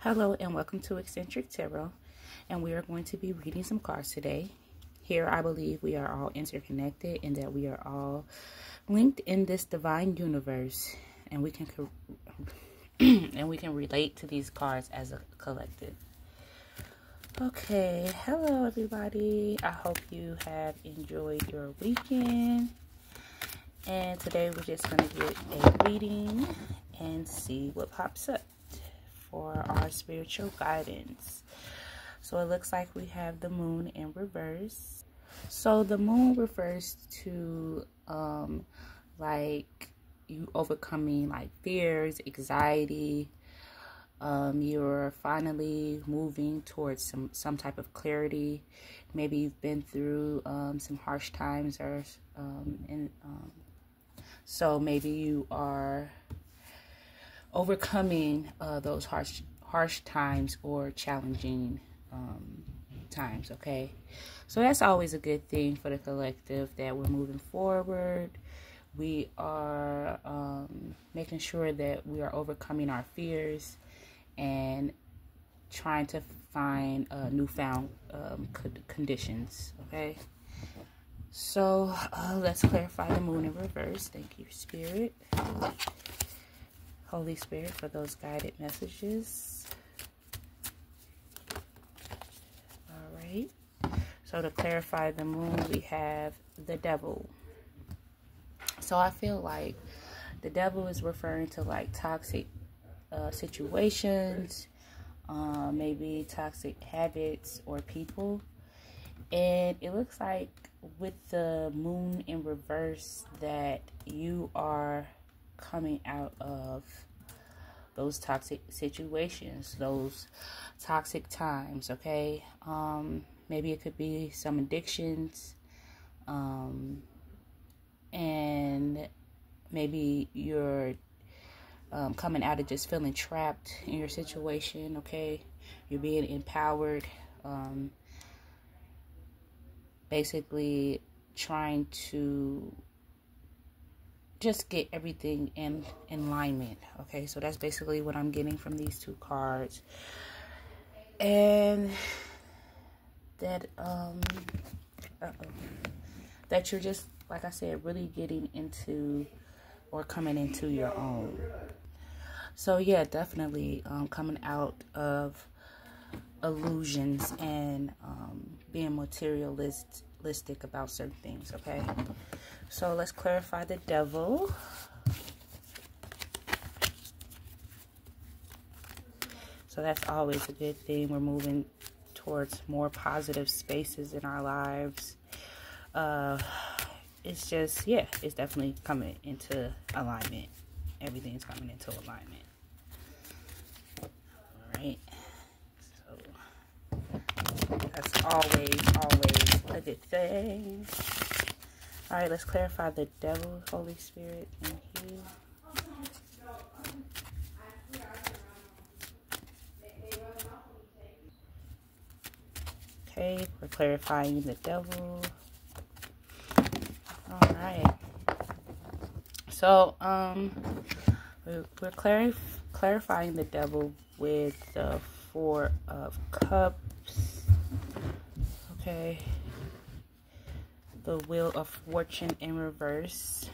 Hello and welcome to Eccentric Tarot, and we are going to be reading some cards today. Here I believe we are all interconnected and that we are all linked in this divine universe, and we can relate to these cards as a collective. Okay, hello everybody. I hope you have enjoyed your weekend, and today we're just going to get a reading and see what pops up for our spiritual guidance. So it looks like we have the moon in reverse. So the moon refers to like you overcoming like fears, anxiety. You're finally moving towards some type of clarity. Maybe you've been through some harsh times, or so maybe you are overcoming those harsh times or challenging times. Okay, so that's always a good thing for the collective, that we're moving forward. We are making sure that we are overcoming our fears and trying to find newfound conditions. Okay, so let's clarify the moon in reverse. Thank you, Spirit, Holy Spirit, for those guided messages. All right. So to clarify the moon, we have the devil. So I feel like the devil is referring to like toxic situations, maybe toxic habits or people. And it looks like with the moon in reverse that you are coming out of those toxic situations, those toxic times. Okay, maybe it could be some addictions, and maybe you're coming out of just feeling trapped in your situation. Okay, you're being empowered, basically trying to just get everything in alignment. Okay, so that's basically what I'm getting from these two cards. And that that you're just, like I said, really getting into or coming into your own. So yeah, definitely coming out of illusions and being materialistic about certain things. Okay, so let's clarify the devil. So that's always a good thing. We're moving towards more positive spaces in our lives. It's just, yeah, it's definitely coming into alignment. Everything's coming into alignment. All right. So that's always a good thing. All right, let's clarify the devil. Holy Spirit, thank you. Okay, we're clarifying the devil. All right. So, we're clarifying the devil with the Four of Cups. Okay. The Wheel of Fortune in reverse.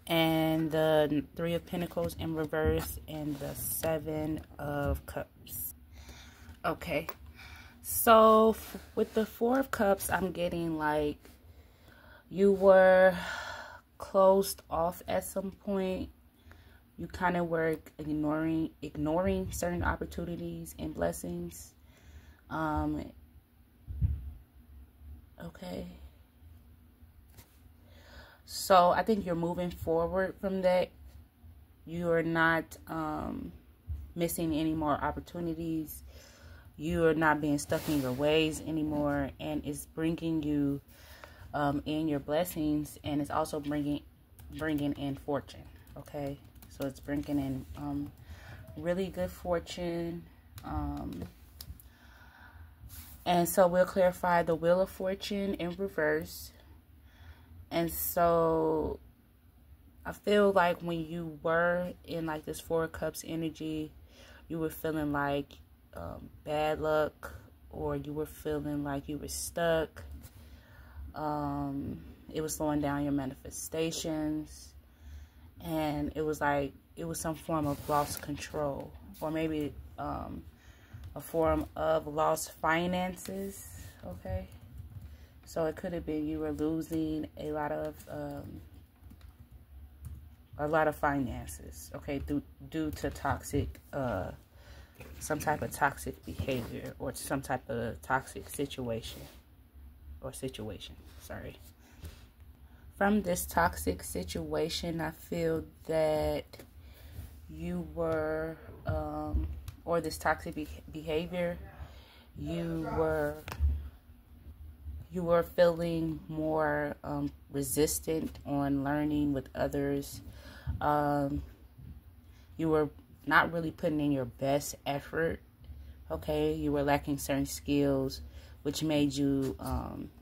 And the Three of Pentacles in reverse. And the Seven of Cups. Okay. So with the Four of Cups, I'm getting like you were closed off at some point. You kind of were ignoring certain opportunities and blessings. Okay. So I think you're moving forward from that. You are not missing any more opportunities. You are not being stuck in your ways anymore, and it's bringing you in your blessings, and it's also bringing in fortune. Okay, so it's bringing in really good fortune. And so we'll clarify the Wheel of Fortune in reverse. And so I feel like when you were in like this Four of Cups energy, you were feeling like bad luck, or you were feeling like you were stuck. It was slowing down your manifestations, and it was like it was some form of lost control, or maybe a form of lost finances. Okay, so it could have been you were losing a lot of finances, okay, due to toxic some type of toxic behavior, or some type of toxic situation, sorry. From this toxic situation, I feel that you were or this toxic behavior, you were feeling more resistant on learning with others. You were not really putting in your best effort. Okay, you were lacking certain skills, which made you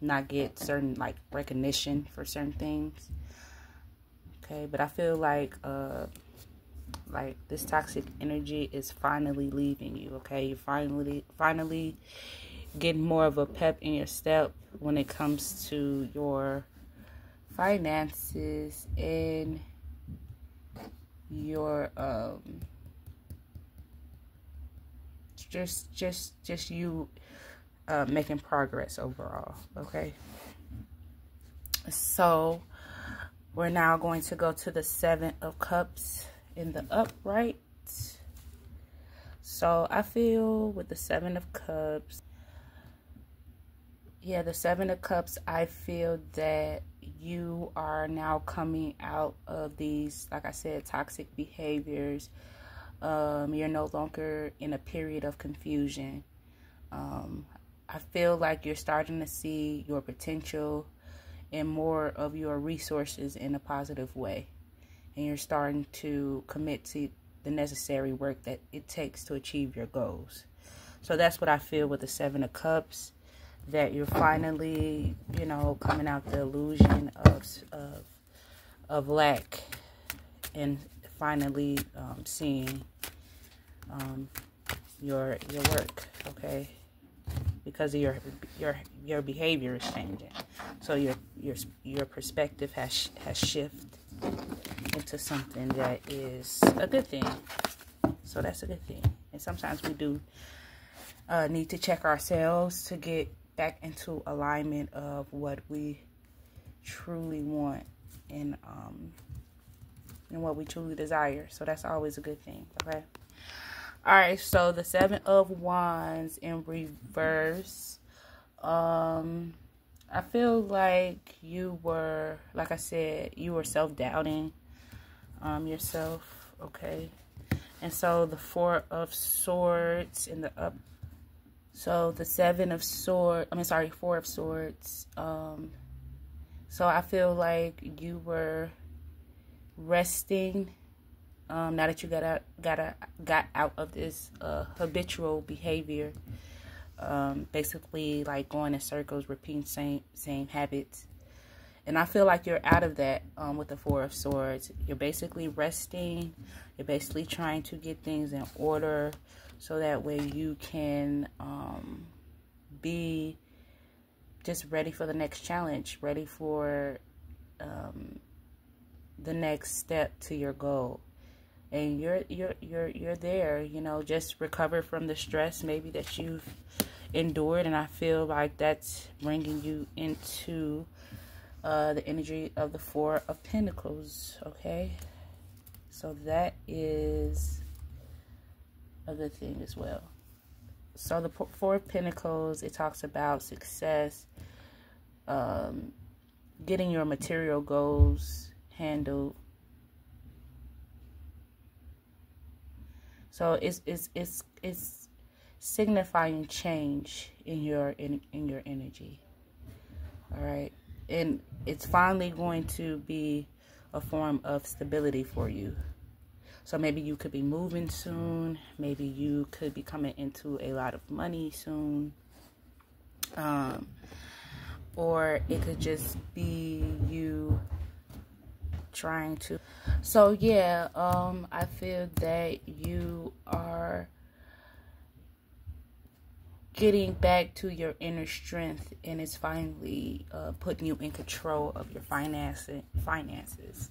not get certain like recognition for certain things. Okay, but I feel like this toxic energy is finally leaving you. Okay, you're finally getting more of a pep in your step when it comes to your finances and your just you making progress overall. Okay, so we're now going to go to the Seven of Cups in the upright. So I feel with the Seven of Cups, yeah, the Seven of Cups, I feel that you are now coming out of these, like I said, toxic behaviors. You're no longer in a period of confusion. I feel like you're starting to see your potential and more of your resources in a positive way. And you're starting to commit to the necessary work that it takes to achieve your goals. So that's what I feel with the Seven of Cups, that you're finally, you know, coming out the illusion of lack, and finally seeing your work, okay? Because of your behavior is changing, so your perspective has shifted into something that is a good thing. So that's a good thing. And sometimes we do need to check ourselves to get back into alignment of what we truly want and what we truly desire. So that's always a good thing. Okay. All right, so the Seven of Wands in reverse. I feel like you were, like I said, you were self-doubting yourself, okay? And so the Four of Swords in the up. So the Four of Swords. So I feel like you were resting. Now that you got out of this habitual behavior, basically like going in circles, repeating same habits, and I feel like you're out of that with the Four of Swords. You're basically resting. You're basically trying to get things in order so that way you can be just ready for the next challenge, ready for the next step to your goal. And you're there, you know, just recover from the stress maybe that you've endured. And I feel like that's bringing you into the energy of the Four of Pentacles, okay? So that is a good thing as well. So the Four of Pentacles, it talks about success, getting your material goals handled. So it's signifying change in your energy. All right, and it's finally going to be a form of stability for you. So maybe you could be moving soon. Maybe you could be coming into a lot of money soon. Or it could just be you trying to. So yeah, I feel that you are getting back to your inner strength, and it's finally putting you in control of your finances.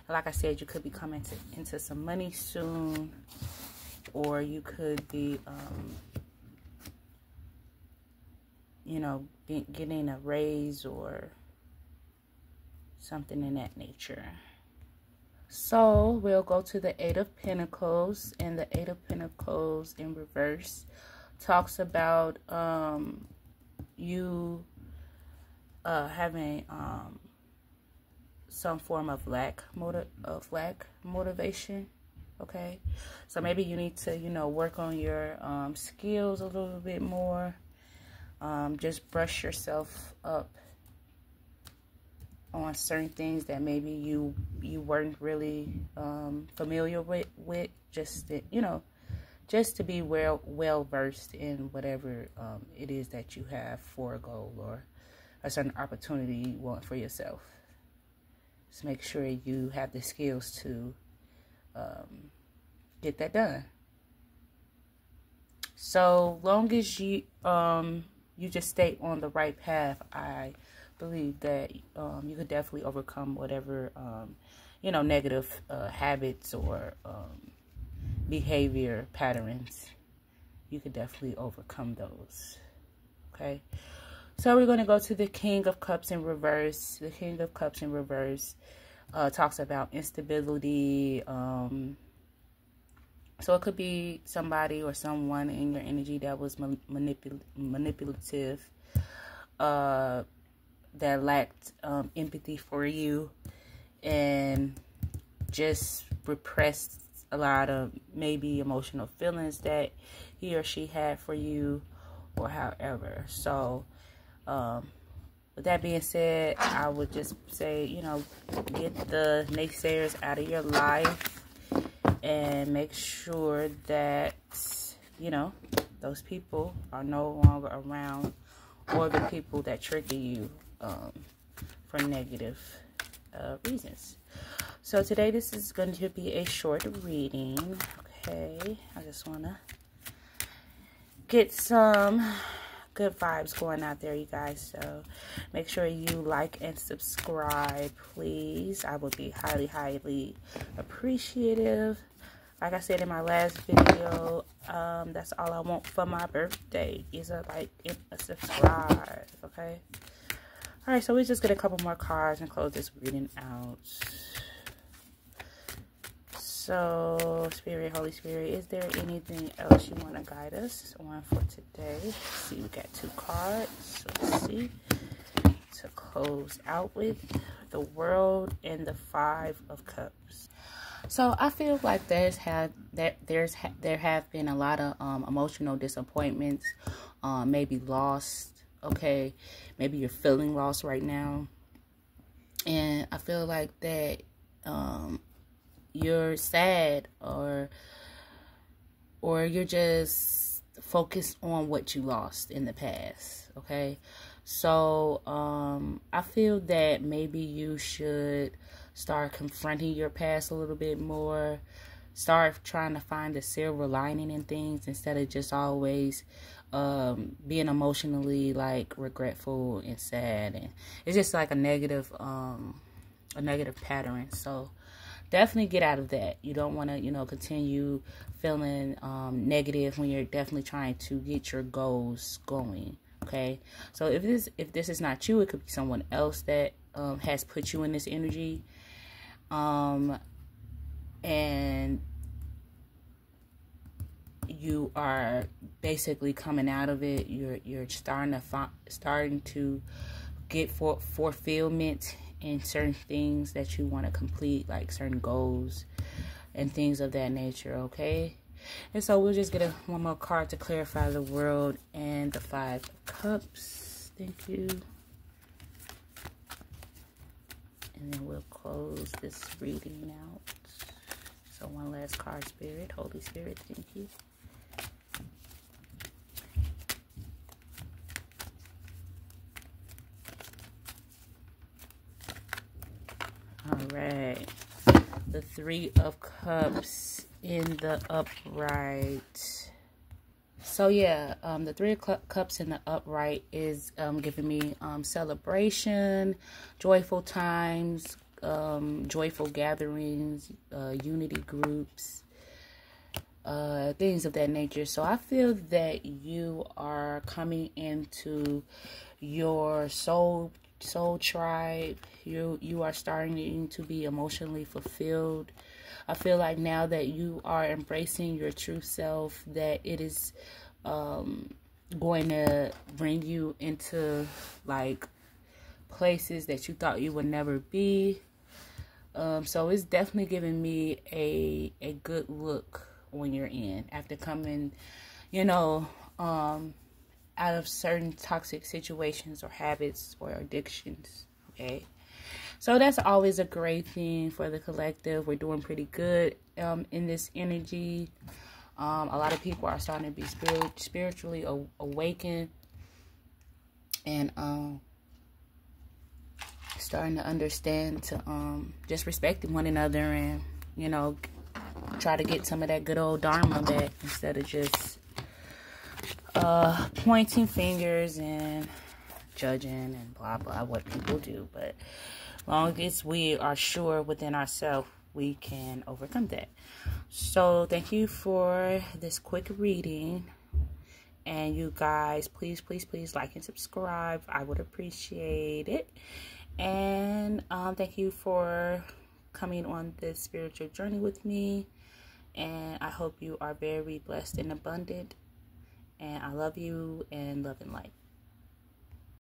Like I said, you could be coming into some money soon, or you could be, you know, getting a raise or something in that nature. So we'll go to the Eight of Pentacles, and the Eight of Pentacles in reverse talks about you having some form of lack motivation. Okay, so maybe you need to, you know, work on your skills a little bit more. Just brush yourself up on certain things that maybe you weren't really familiar with, just to, you know, just to be well versed in whatever it is that you have for a goal or a certain opportunity you want for yourself. Just make sure you have the skills to get that done. So long as you you just stay on the right path, I believe that you could definitely overcome whatever you know, negative habits or behavior patterns. You could definitely overcome those. Okay, so we're going to go to the King of Cups in reverse. The King of Cups in reverse talks about instability. So it could be somebody or someone in your energy that was manipulative, that lacked empathy for you, and just repressed a lot of maybe emotional feelings that he or she had for you, or however. So with that being said, I would just say, you know, get the naysayers out of your life and make sure that, you know, those people are no longer around, or the people that trigger you for negative reasons. So today this is going to be a short reading. Okay, I just want to get some good vibes going out there, you guys. So make sure you like and subscribe, please. I would be highly appreciative. Like I said in my last video, that's all I want for my birthday is a like and a subscribe. Okay, all right, so we just get a couple more cards and close this reading out. So, Spirit, Holy Spirit, is there anything else you want to guide us on for today? Let's see, we got 2 cards. Let's see. To close out with the World and the 5 of Cups. So, I feel like there have been a lot of emotional disappointments, maybe lost. Okay, maybe you're feeling lost right now, and I feel like that you're sad, or you're just focused on what you lost in the past. Okay, so I feel that maybe you should start confronting your past a little bit more. Start trying to find the silver lining in things instead of just always being emotionally like regretful and sad, and it's just like a negative pattern. So definitely get out of that. You don't want to, you know, continue feeling negative when you're definitely trying to get your goals going. Okay, so if this is not you, it could be someone else that has put you in this energy, and you are basically coming out of it. You're starting to get fulfillment in certain things that you want to complete, like certain goals and things of that nature. Okay, and so we'll just get one more card to clarify the World and the 5 of Cups. Thank you. And then we'll close this reading out. So one last card, Spirit, Holy Spirit, thank you. All right. Three of Cups in the upright. So yeah, the Three of Cups in the upright is giving me celebration, joyful times, joyful gatherings, unity groups, things of that nature. So I feel that you are coming into your soul tribe. You are starting to be emotionally fulfilled. I feel like now that you are embracing your true self, that it is going to bring you into like places that you thought you would never be. So it's definitely giving me a good look when you're in, after coming, you know, out of certain toxic situations or habits or addictions. Okay, so that's always a great thing for the collective. We're doing pretty good in this energy. A lot of people are starting to be spiritually awakened, and starting to understand to just respecting one another, and you know, try to get some of that good old dharma back instead of just pointing fingers and judging and blah blah what people do. But long as we are sure within ourselves, we can overcome that. So thank you for this quick reading, and you guys, please like and subscribe. I would appreciate it. And thank you for coming on this spiritual journey with me, and I hope you are very blessed and abundant, and I love you and love and light.